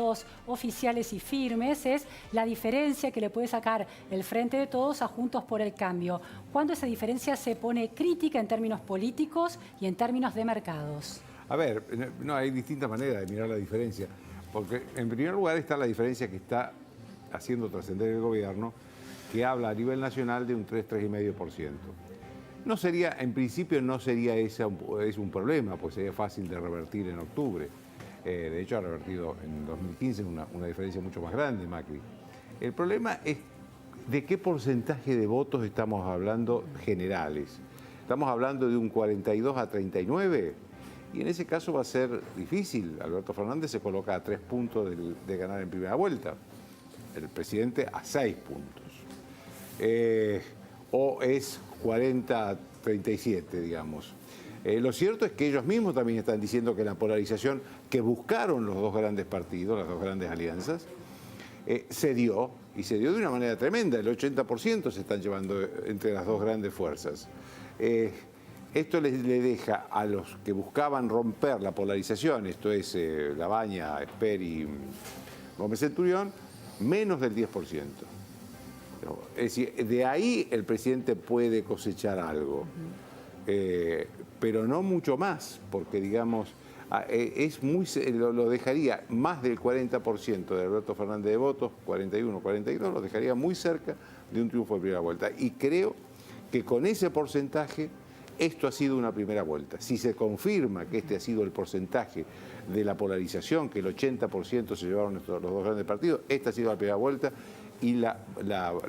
datos oficiales y firmes, es la diferencia que le puede sacar el Frente de Todos a Juntos por el Cambio. ¿Cuándo esa diferencia se pone crítica en términos políticos y en términos de mercados? A ver, no, hay distintas maneras de mirar la diferencia. Porque en primer lugar está la diferencia que está haciendo trascender el gobierno, que habla a nivel nacional de un 3,5%. No sería, en principio no sería ese un problema, pues sería fácil de revertir en octubre. De hecho ha revertido en 2015 una diferencia mucho más grande, Macri. El problema es de qué porcentaje de votos estamos hablando generales. Estamos hablando de un 42 a 39 y en ese caso va a ser difícil. Alberto Fernández se coloca a 3 puntos de ganar en primera vuelta, el presidente a 6 puntos. O es 40 a 37, digamos. Lo cierto es que ellos mismos también están diciendo que la polarización que buscaron los dos grandes partidos, las dos grandes alianzas, se dio, y se dio de una manera tremenda. El 80% se están llevando entre las dos grandes fuerzas. Esto le deja a los que buscaban romper la polarización, esto es Labaña, Esper y Gómez Centurión, menos del 10%. Es decir, de ahí el presidente puede cosechar algo, pero no mucho más, porque digamos, lo dejaría más del 40% de Alberto Fernández de votos, 41, 42, lo dejaría muy cerca de un triunfo de primera vuelta. Y creo que con ese porcentaje esto ha sido una primera vuelta. Si se confirma que este ha sido el porcentaje de la polarización, que el 80% se llevaron los dos grandes partidos, esta ha sido la primera vuelta y la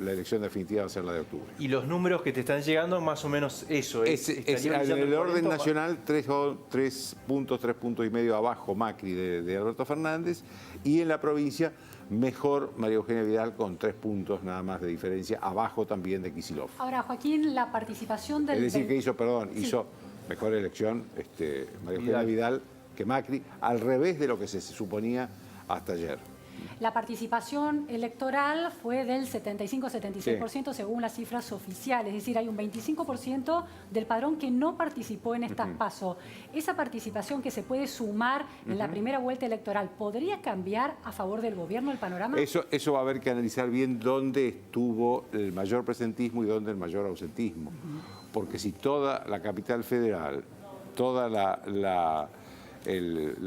elección definitiva va a ser la de octubre. Y los números que te están llegando, más o menos eso. En el orden nacional, 3 puntos, 3 puntos y medio abajo Macri de Alberto Fernández, y en la provincia mejor María Eugenia Vidal con 3 puntos nada más de diferencia, abajo también de Kicillof. Ahora, Joaquín, la participación del... Es decir, que hizo mejor elección María Eugenia Vidal que Macri, al revés de lo que se suponía hasta ayer. La participación electoral fue del 75-76% sí, según las cifras oficiales, es decir, hay un 25% del padrón que no participó en estas PASO. Esa participación que se puede sumar en la primera vuelta electoral, ¿podría cambiar a favor del gobierno el panorama? Eso va a haber que analizar bien dónde estuvo el mayor presentismo y dónde el mayor ausentismo. Porque si toda la capital federal, toda la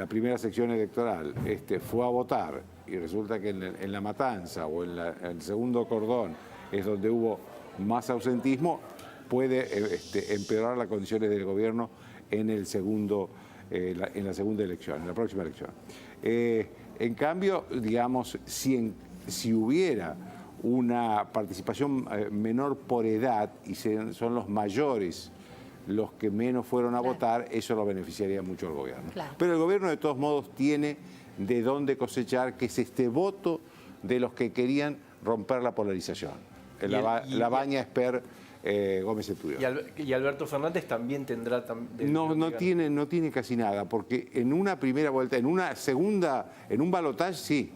primera sección electoral fue a votar, y resulta que en la Matanza o en el segundo cordón es donde hubo más ausentismo, puede empeorar las condiciones del gobierno en la segunda elección, en la próxima elección. En cambio, digamos, si hubiera una participación menor por edad y son los mayores los que menos fueron a votar, eso lo beneficiaría mucho al gobierno. Pero el gobierno de todos modos tiene de dónde cosechar, que es este voto de los que querían romper la polarización. Labaña, Esper, Gómez Centurión. ¿Y Alberto Fernández también tendrá? No tiene casi nada, porque en una primera vuelta, en una segunda, en un balotaje sí,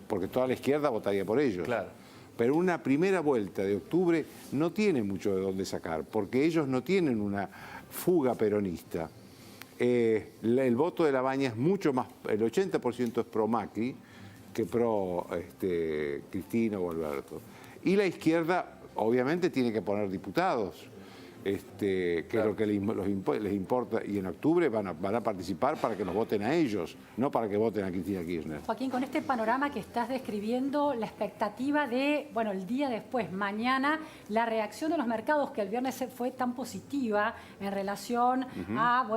porque toda la izquierda votaría por ellos. Claro. Pero una primera vuelta de octubre no tiene mucho de dónde sacar, porque ellos no tienen una fuga peronista. El voto de Labaña es mucho más, el 80% es pro Macri que pro Cristina o Alberto. Y la izquierda obviamente tiene que poner diputados, que es lo que les importa, y en octubre van a participar para que los voten a ellos, no para que voten a Cristina Kirchner. Joaquín, con este panorama que estás describiendo, la expectativa de, bueno, el día después, mañana, la reacción de los mercados, que el viernes fue tan positiva en relación a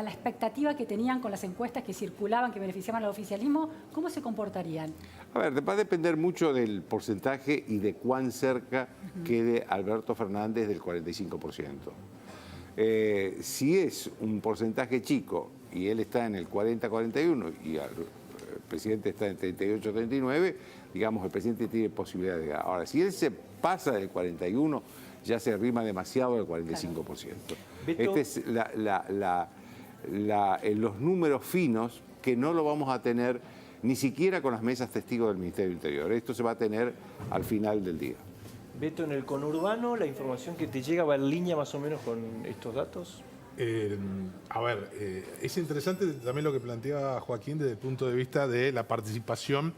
la expectativa que tenían con las encuestas que circulaban, que beneficiaban al oficialismo, ¿cómo se comportarían? A ver, va a depender mucho del porcentaje y de cuán cerca quede Alberto Fernández del 45%. Si es un porcentaje chico y él está en el 40-41 y el presidente está en 38-39, digamos, el presidente tiene posibilidad de ganar. Ahora, si él se pasa del 41, ya se arrima demasiado al 45%. Claro. Este es los números finos que no lo vamos a tener ni siquiera con las mesas testigos del Ministerio del Interior. Esto se va a tener al final del día. Beto, en el conurbano, ¿la información que te llega va en línea más o menos con estos datos? Es interesante también lo que planteaba Joaquín desde el punto de vista de la participación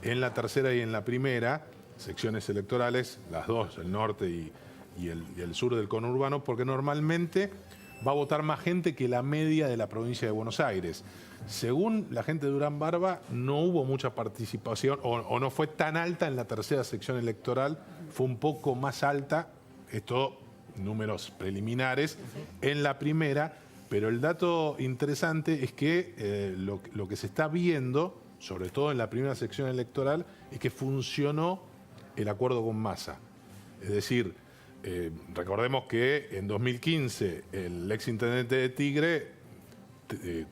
en la tercera y en la primera secciones electorales, las dos, el norte y el sur del conurbano, porque normalmente va a votar más gente que la media de la provincia de Buenos Aires. Según la gente de Durán Barba, no hubo mucha participación o no fue tan alta en la tercera sección electoral, fue un poco más alta, esto números preliminares, en la primera, pero el dato interesante es que lo que se está viendo, sobre todo en la primera sección electoral, es que funcionó el acuerdo con Massa. Es decir, recordemos que en 2015 el exintendente de Tigre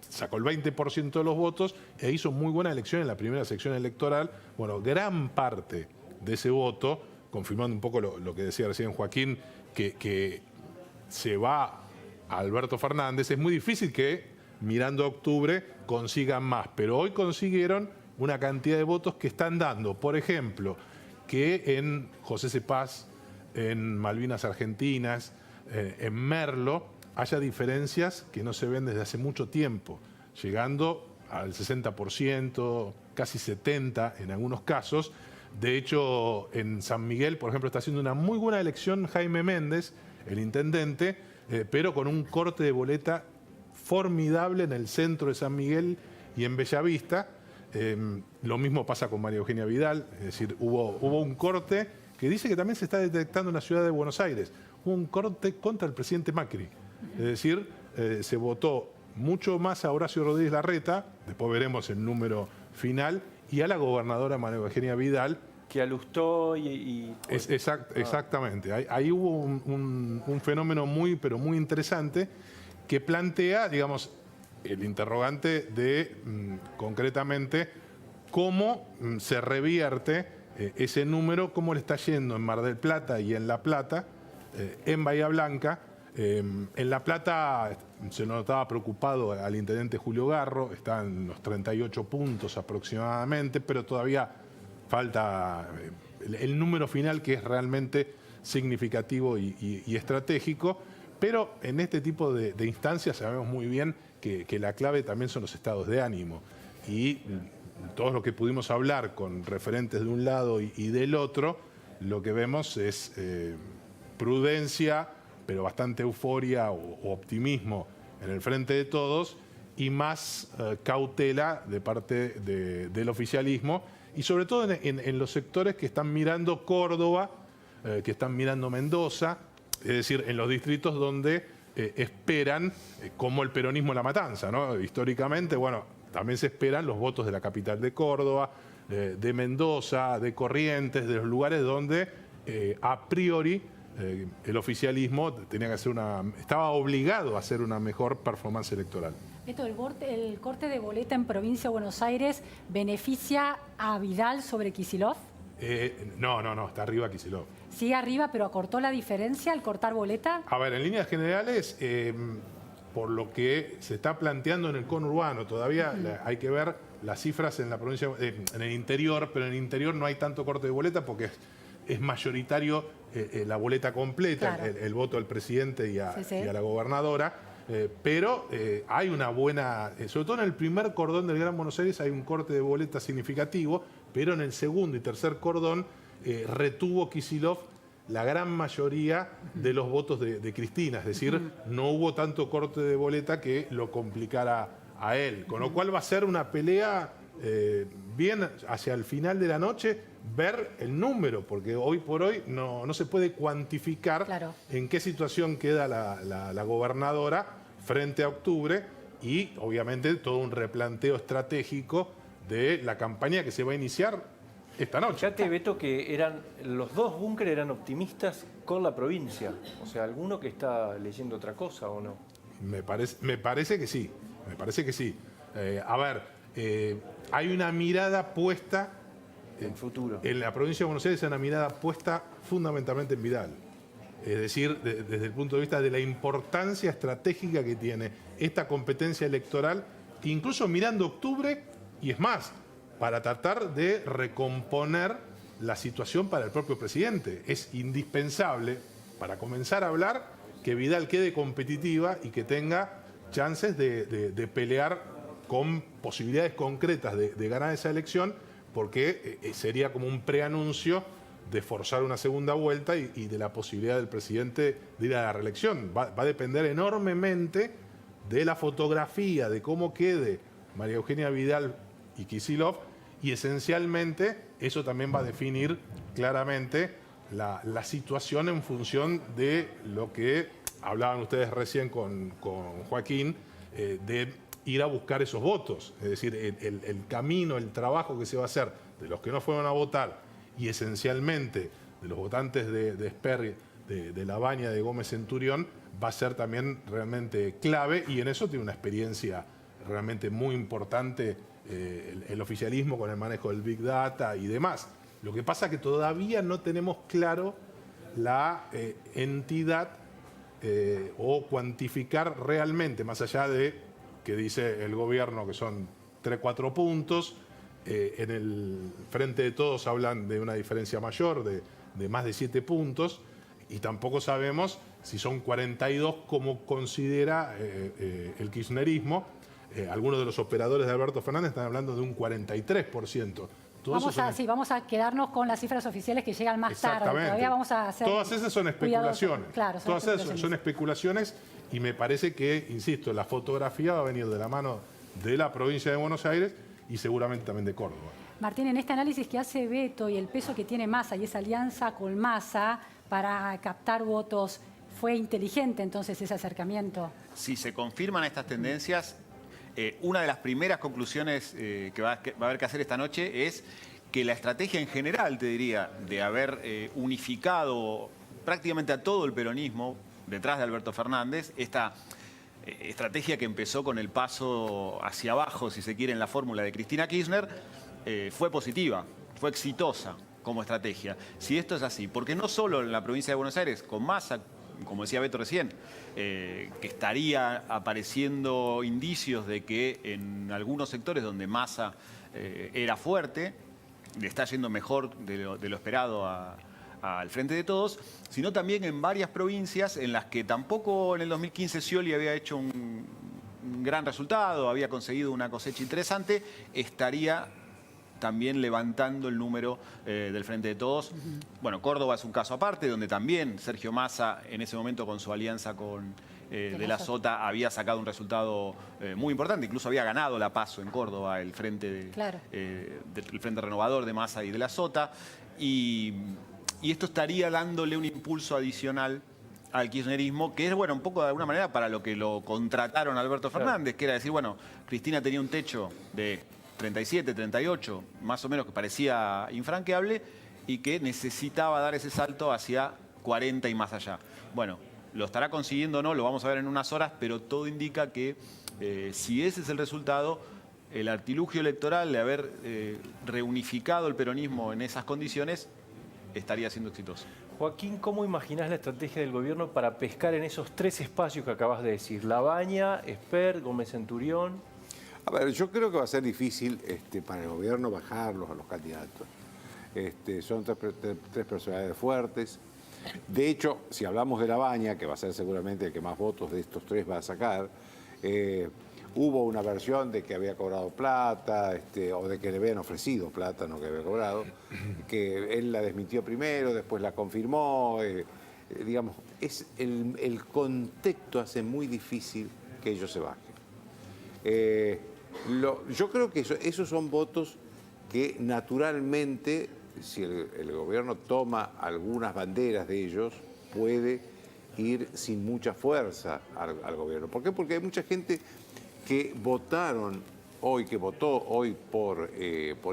sacó el 20% de los votos e hizo muy buena elección en la primera sección electoral. Bueno, gran parte de ese voto, confirmando un poco lo que decía recién Joaquín, que se va a Alberto Fernández, es muy difícil que mirando a octubre consigan más, pero hoy consiguieron una cantidad de votos que están dando, por ejemplo, que en José Cepaz, en Malvinas Argentinas, en Merlo, haya diferencias que no se ven desde hace mucho tiempo, llegando al 60%, casi 70% en algunos casos. De hecho, en San Miguel, por ejemplo, está haciendo una muy buena elección Jaime Méndez, el intendente, pero con un corte de boleta formidable en el centro de San Miguel y en Bellavista. Lo mismo pasa con María Eugenia Vidal, es decir, hubo un corte que dice que también se está detectando en la ciudad de Buenos Aires. Hubo un corte contra el presidente Macri, es decir, se votó mucho más a Horacio Rodríguez Larreta, después veremos el número final, y a la gobernadora María Eugenia Vidal. Que alustó Exactamente. Ahí hubo un fenómeno pero muy interesante que plantea, digamos, el interrogante de concretamente cómo se revierte ese número, cómo le está yendo en Mar del Plata y en La Plata, en Bahía Blanca. En La Plata se notaba preocupado al intendente Julio Garro, está en los 38 puntos aproximadamente, pero todavía falta el número final, que es realmente significativo y estratégico. Pero en este tipo de instancias sabemos muy bien que la clave también son los estados de ánimo. Y todos los que pudimos hablar con referentes de un lado y del otro, lo que vemos es prudencia, pero bastante euforia o optimismo en el frente de todos y más cautela de parte del oficialismo y sobre todo en los sectores que están mirando Córdoba, que están mirando Mendoza, es decir, en los distritos donde esperan, como el peronismo en La Matanza, ¿no? Históricamente, bueno, también se esperan los votos de la capital de Córdoba, de Mendoza, de Corrientes, de los lugares donde a priori el oficialismo tenía que hacer estaba obligado a hacer una mejor performance electoral. Esto, el corte de boleta en Provincia de Buenos Aires beneficia a Vidal sobre Kicillof. No, está arriba Kicillof. Sigue arriba, pero acortó la diferencia al cortar boleta. A ver, en líneas generales, por lo que se está planteando en el conurbano, todavía hay que ver las cifras en la provincia, en el interior, pero en el interior no hay tanto corte de boleta porque es mayoritario la boleta completa, claro, el voto al presidente y a la gobernadora. Pero hay una buena, sobre todo en el primer cordón del Gran Buenos Aires hay un corte de boleta significativo, pero en el segundo y tercer cordón retuvo Kicillof la gran mayoría de los votos de Cristina, es decir, no hubo tanto corte de boleta que lo complicara a él, con lo cual va a ser una pelea bien hacia el final de la noche, ver el número, porque hoy por hoy no se puede cuantificar, claro, en qué situación queda la gobernadora frente a octubre y obviamente todo un replanteo estratégico de la campaña que se va a iniciar esta noche. Fíjate, Beto, que los dos búnkeres eran optimistas con la provincia. O sea, ¿alguno que está leyendo otra cosa o no? Me parece que sí, hay una mirada puesta en futuro. En la provincia de Buenos Aires hay una mirada puesta fundamentalmente en Vidal. Es decir, desde el punto de vista de la importancia estratégica que tiene esta competencia electoral, incluso mirando octubre, y es más, para tratar de recomponer la situación para el propio presidente. Es indispensable, para comenzar a hablar, que Vidal quede competitiva y que tenga chances de pelear con posibilidades concretas de ganar esa elección, porque sería como un preanuncio de forzar una segunda vuelta y de la posibilidad del presidente de ir a la reelección. Va a depender enormemente de la fotografía, de cómo quede María Eugenia Vidal y Kicillof, y esencialmente eso también va a definir claramente la situación en función de lo que hablaban ustedes recién con Joaquín, de ir a buscar esos votos. Es decir, el camino, el trabajo que se va a hacer de los que no fueron a votar y esencialmente de los votantes de Esper, de Labaña, de Gómez Centurión, va a ser también realmente clave, y en eso tiene una experiencia realmente muy importante el oficialismo con el manejo del Big Data y demás. Lo que pasa es que todavía no tenemos claro la entidad o cuantificar realmente, más allá de que dice el gobierno que son 3-4 puntos, en el Frente de Todos hablan de una diferencia mayor, de más de 7 puntos, y tampoco sabemos si son 42 como considera el kirchnerismo. Algunos de los operadores de Alberto Fernández están hablando de un 43%. Vamos a quedarnos con las cifras oficiales que llegan más tarde. Todavía vamos a hacer todas esas son especulaciones. Claro, todas esas son especulaciones, y me parece que, insisto, la fotografía va a venir de la mano de la provincia de Buenos Aires y seguramente también de Córdoba. Martín, en este análisis que hace Beto y el peso que tiene Massa y esa alianza con Massa para captar votos, ¿fue inteligente entonces ese acercamiento? Si se confirman estas tendencias, una de las primeras conclusiones que va a haber que hacer esta noche es que la estrategia en general, te diría, de haber unificado prácticamente a todo el peronismo detrás de Alberto Fernández, esta estrategia que empezó con el paso hacia abajo, si se quiere, en la fórmula de Cristina Kirchner, fue positiva, fue exitosa como estrategia. Si esto es así, porque no solo en la provincia de Buenos Aires, con Massa, como decía Beto recién, que estaría apareciendo indicios de que en algunos sectores donde Massa era fuerte, le está yendo mejor de lo esperado al Frente de Todos, sino también en varias provincias en las que tampoco en el 2015 Scioli había hecho un gran resultado, había conseguido una cosecha interesante, estaría también levantando el número del Frente de Todos. Bueno, Córdoba es un caso aparte, donde también Sergio Massa, en ese momento con su alianza con De la Sota, había sacado un resultado muy importante. Incluso había ganado la PASO en Córdoba, el Frente, el Frente Renovador de Massa y De la Sota. Y esto estaría dándole un impulso adicional al kirchnerismo, que es, bueno, un poco de alguna manera para lo que lo contrataron a Alberto Fernández, que era decir, bueno, Cristina tenía un techo de 37, 38, más o menos, que parecía infranqueable y que necesitaba dar ese salto hacia 40 y más allá. Bueno, lo estará consiguiendo o no, lo vamos a ver en unas horas, pero todo indica que si ese es el resultado, el artilugio electoral de haber reunificado el peronismo en esas condiciones estaría siendo exitoso. Joaquín, ¿cómo imaginás la estrategia del gobierno para pescar en esos 3 espacios que acabas de decir? Labaña, Esper, Gómez Centurión. A ver, yo creo que va a ser difícil para el gobierno bajarlos a los candidatos. Son tres personalidades fuertes. De hecho, si hablamos de Labaña, que va a ser seguramente el que más votos de estos 3 va a sacar, hubo una versión de que había cobrado plata, o de que le habían ofrecido plata, no que había cobrado, que él la desmintió primero, después la confirmó. Digamos, el contexto hace muy difícil que ellos se bajen. Yo creo que esos son votos que naturalmente, si el gobierno toma algunas banderas de ellos, puede ir sin mucha fuerza al gobierno. ¿Por qué? Porque hay mucha gente que votó hoy por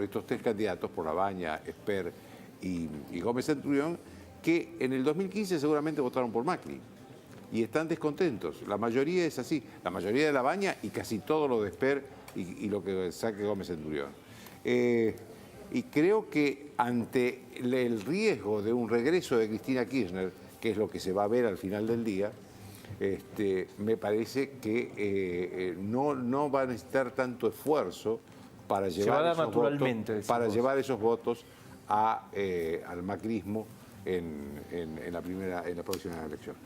estos 3 candidatos, por Labaña, Esper y Gómez Centurión, que en el 2015 seguramente votaron por Macri. Y están descontentos. La mayoría es así. La mayoría de Labaña y casi todo lo de Esper y lo que saque Gómez Centurión. Y creo que ante el riesgo de un regreso de Cristina Kirchner, que es lo que se va a ver al final del día, me parece que no va a necesitar tanto esfuerzo para llevar esos votos al macrismo en la próxima elección.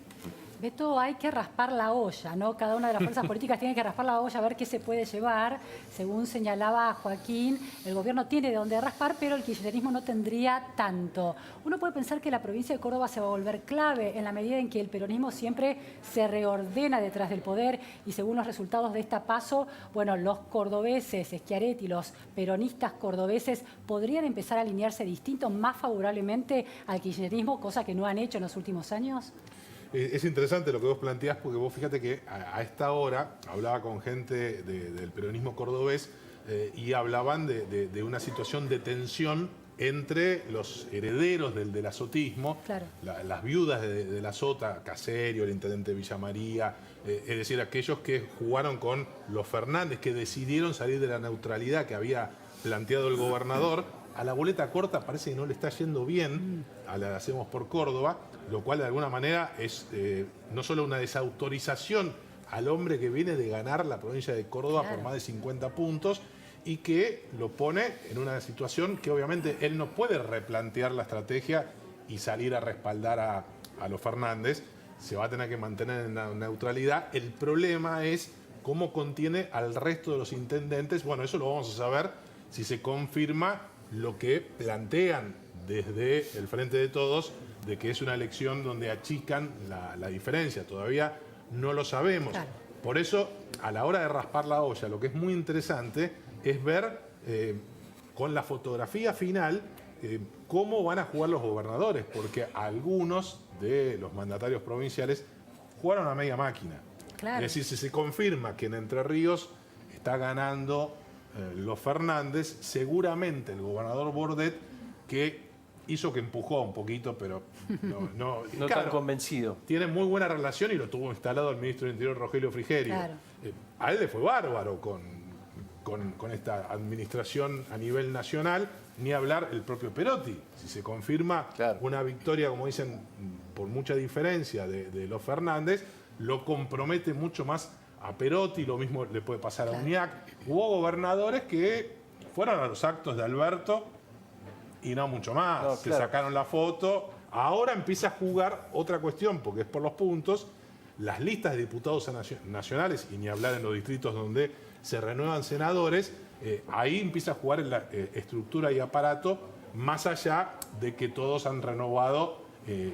Beto, hay que raspar la olla, ¿no? Cada una de las fuerzas políticas tiene que raspar la olla a ver qué se puede llevar. Según señalaba Joaquín, el gobierno tiene de dónde raspar, pero el kirchnerismo no tendría tanto. Uno puede pensar que la provincia de Córdoba se va a volver clave en la medida en que el peronismo siempre se reordena detrás del poder y según los resultados de esta PASO, bueno, los cordobeses, Schiaretti, los peronistas cordobeses podrían empezar a alinearse distinto, más favorablemente al kirchnerismo, cosa que no han hecho en los últimos años. Es interesante lo que vos planteás, porque vos fíjate que a esta hora hablaba con gente del peronismo cordobés y hablaban de una situación de tensión entre los herederos del azotismo, claro. Las viudas de la Sota, Caserio, el intendente Villamaría, es decir, aquellos que jugaron con los Fernández, que decidieron salir de la neutralidad que había planteado el gobernador. A la boleta corta parece que no le está yendo bien a la Hacemos por Córdoba, lo cual de alguna manera es no solo una desautorización al hombre que viene de ganar la provincia de Córdoba por más de 50 puntos y que lo pone en una situación que obviamente él no puede replantear la estrategia y salir a respaldar a los Fernández, se va a tener que mantener en la neutralidad. El problema es cómo contiene al resto de los intendentes. Bueno, eso lo vamos a saber si se confirma lo que plantean desde el Frente de Todos, de que es una elección donde achican la diferencia. Todavía no lo sabemos. Claro. Por eso, a la hora de raspar la olla, lo que es muy interesante es ver con la fotografía final cómo van a jugar los gobernadores, porque algunos de los mandatarios provinciales jugaron a media máquina. Claro. Es decir, si se confirma que en Entre Ríos está ganando los Fernández, seguramente el gobernador Bordet, que hizo que empujó un poquito, pero no claro, tan convencido. Tiene muy buena relación y lo tuvo instalado el ministro del Interior, Rogelio Frigerio. Claro. A él le fue bárbaro con esta administración a nivel nacional, ni hablar el propio Perotti. Si se confirma una victoria, como dicen, por mucha diferencia de los Fernández, lo compromete mucho más a Perotti, lo mismo le puede pasar a Uñac. Hubo gobernadores que fueron a los actos de Alberto y no mucho más. Se sacaron la foto. Ahora empieza a jugar otra cuestión, porque es por los puntos. Las listas de diputados nacionales, y ni hablar en los distritos donde se renuevan senadores, ahí empieza a jugar en la estructura y aparato, más allá de que todos han renovado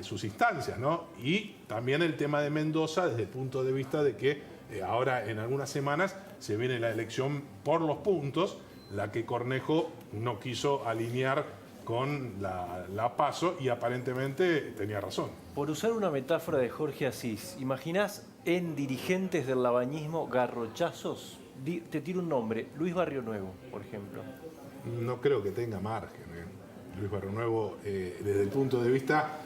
sus instancias, ¿no? Y también el tema de Mendoza, desde el punto de vista de que ahora en algunas semanas se viene la elección por los puntos, la que Cornejo no quiso alinear con la PASO y aparentemente tenía razón. Por usar una metáfora de Jorge Asís, ¿imaginás en dirigentes del labañismo garrochazos? Te tiro un nombre, Luis Barrio Nuevo, por ejemplo. No creo que tenga margen, Luis Barrio Nuevo, desde el punto de vista,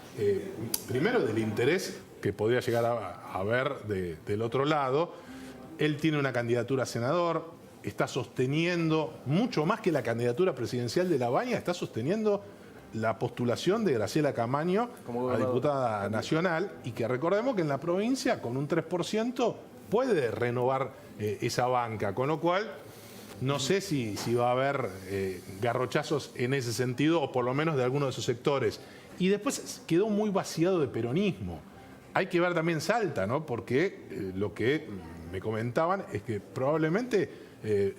primero del interés que podría llegar a haber del otro lado. Él tiene una candidatura a senador, está sosteniendo, mucho más que la candidatura presidencial de La Baña, está sosteniendo la postulación de Graciela Camaño a diputada nacional, y que recordemos que en la provincia con un 3% puede renovar esa banca, con lo cual no sé si va a haber garrochazos en ese sentido, o por lo menos de alguno de esos sectores. Y después quedó muy vaciado de peronismo. Hay que ver también Salta, ¿no? Porque lo que me comentaban es que probablemente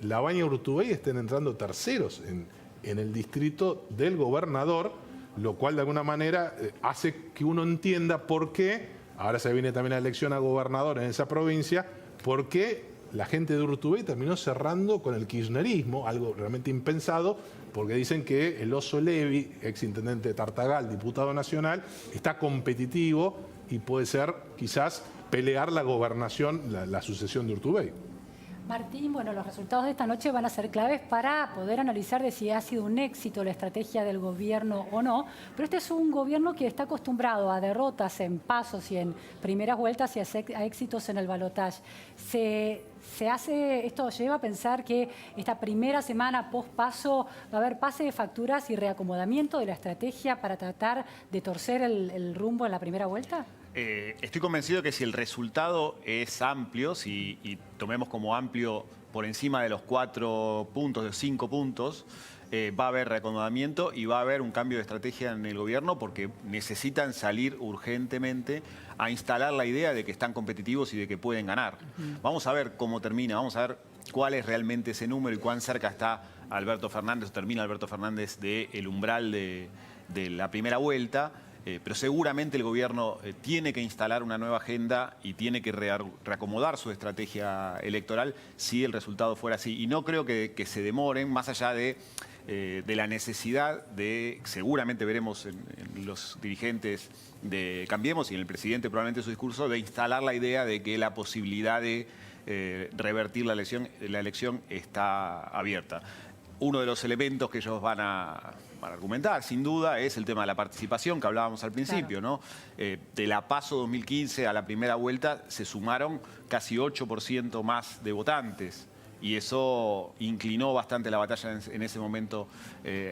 La Baña y Urtubey estén entrando terceros en el distrito del gobernador, lo cual de alguna manera hace que uno entienda por qué, ahora se viene también la elección a gobernador en esa provincia, por qué la gente de Urtubey terminó cerrando con el kirchnerismo, algo realmente impensado, porque dicen que el Oso Levi, exintendente de Tartagal, diputado nacional, está competitivo y puede ser quizás pelear la gobernación, la sucesión de Urtubey. Martín, bueno, los resultados de esta noche van a ser claves para poder analizar de si ha sido un éxito la estrategia del gobierno o no, pero este es un gobierno que está acostumbrado a derrotas en pasos y en primeras vueltas y a éxitos en el balotaje. Esto lleva a pensar que esta primera semana post-paso va a haber pase de facturas y reacomodamiento de la estrategia para tratar de torcer el rumbo en la primera vuelta. Estoy convencido que si el resultado es amplio, y tomemos como amplio por encima de los 4 puntos, de 5 puntos, va a haber reacomodamiento y va a haber un cambio de estrategia en el gobierno porque necesitan salir urgentemente a instalar la idea de que están competitivos y de que pueden ganar. Vamos a ver cómo termina, vamos a ver cuál es realmente ese número y cuán cerca está Alberto Fernández, o termina Alberto Fernández del umbral de la primera vuelta. Pero seguramente el gobierno tiene que instalar una nueva agenda y tiene que reacomodar su estrategia electoral si el resultado fuera así. Y no creo que se demoren, más allá de la necesidad de, seguramente veremos en los dirigentes de Cambiemos y en el presidente probablemente su discurso, de instalar la idea de que la posibilidad de revertir la elección está abierta. Uno de los elementos que ellos van a argumentar, sin duda, es el tema de la participación que hablábamos al principio, ¿no? De la PASO 2015 a la primera vuelta se sumaron casi 8% más de votantes y eso inclinó bastante la batalla en ese momento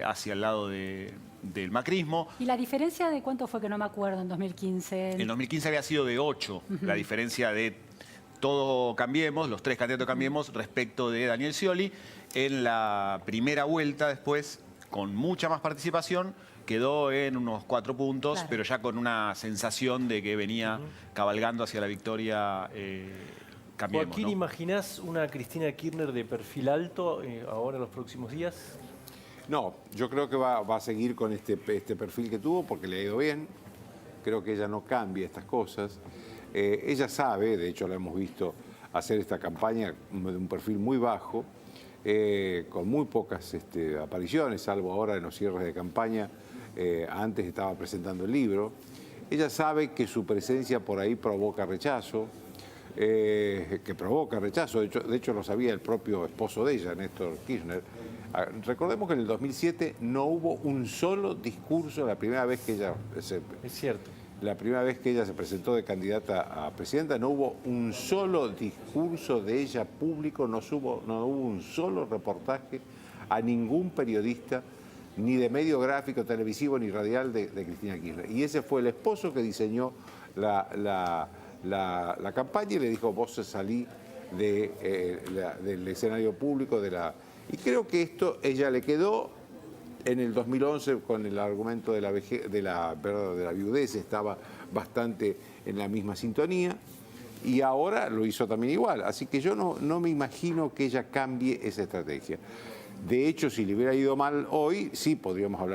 hacia el lado del macrismo. ¿Y la diferencia de cuánto fue, que no me acuerdo, en 2015? En 2015 había sido de 8, la diferencia de todo Cambiemos, los tres candidatos Cambiemos respecto de Daniel Scioli. En la primera vuelta después, con mucha más participación, quedó en unos 4 puntos, claro, pero ya con una sensación de que venía cabalgando hacia la victoria Cambiemos. Joaquín, ¿no? ¿imaginás una Cristina Kirchner de perfil alto ahora en los próximos días? No, yo creo que va a seguir con este perfil que tuvo porque le ha ido bien. Creo que ella no cambia estas cosas. Ella sabe, de hecho la hemos visto hacer esta campaña de un perfil muy bajo, con muy pocas apariciones, salvo ahora en los cierres de campaña. Antes estaba presentando el libro. Ella sabe que su presencia por ahí provoca rechazo, de hecho lo sabía el propio esposo de ella, Néstor Kirchner. Recordemos que en el 2007 no hubo un solo discurso, la primera vez que ella Es cierto. La primera vez que ella se presentó de candidata a presidenta, no hubo un solo discurso de ella público, no hubo un solo reportaje a ningún periodista, ni de medio gráfico, televisivo, ni radial de Cristina Kirchner. Y ese fue el esposo que diseñó la campaña y le dijo, vos salí del escenario público. Y creo que esto ella le quedó. En el 2011, con el argumento de la viudez, estaba bastante en la misma sintonía y ahora lo hizo también igual. Así que yo no me imagino que ella cambie esa estrategia. De hecho, si le hubiera ido mal hoy, sí podríamos hablar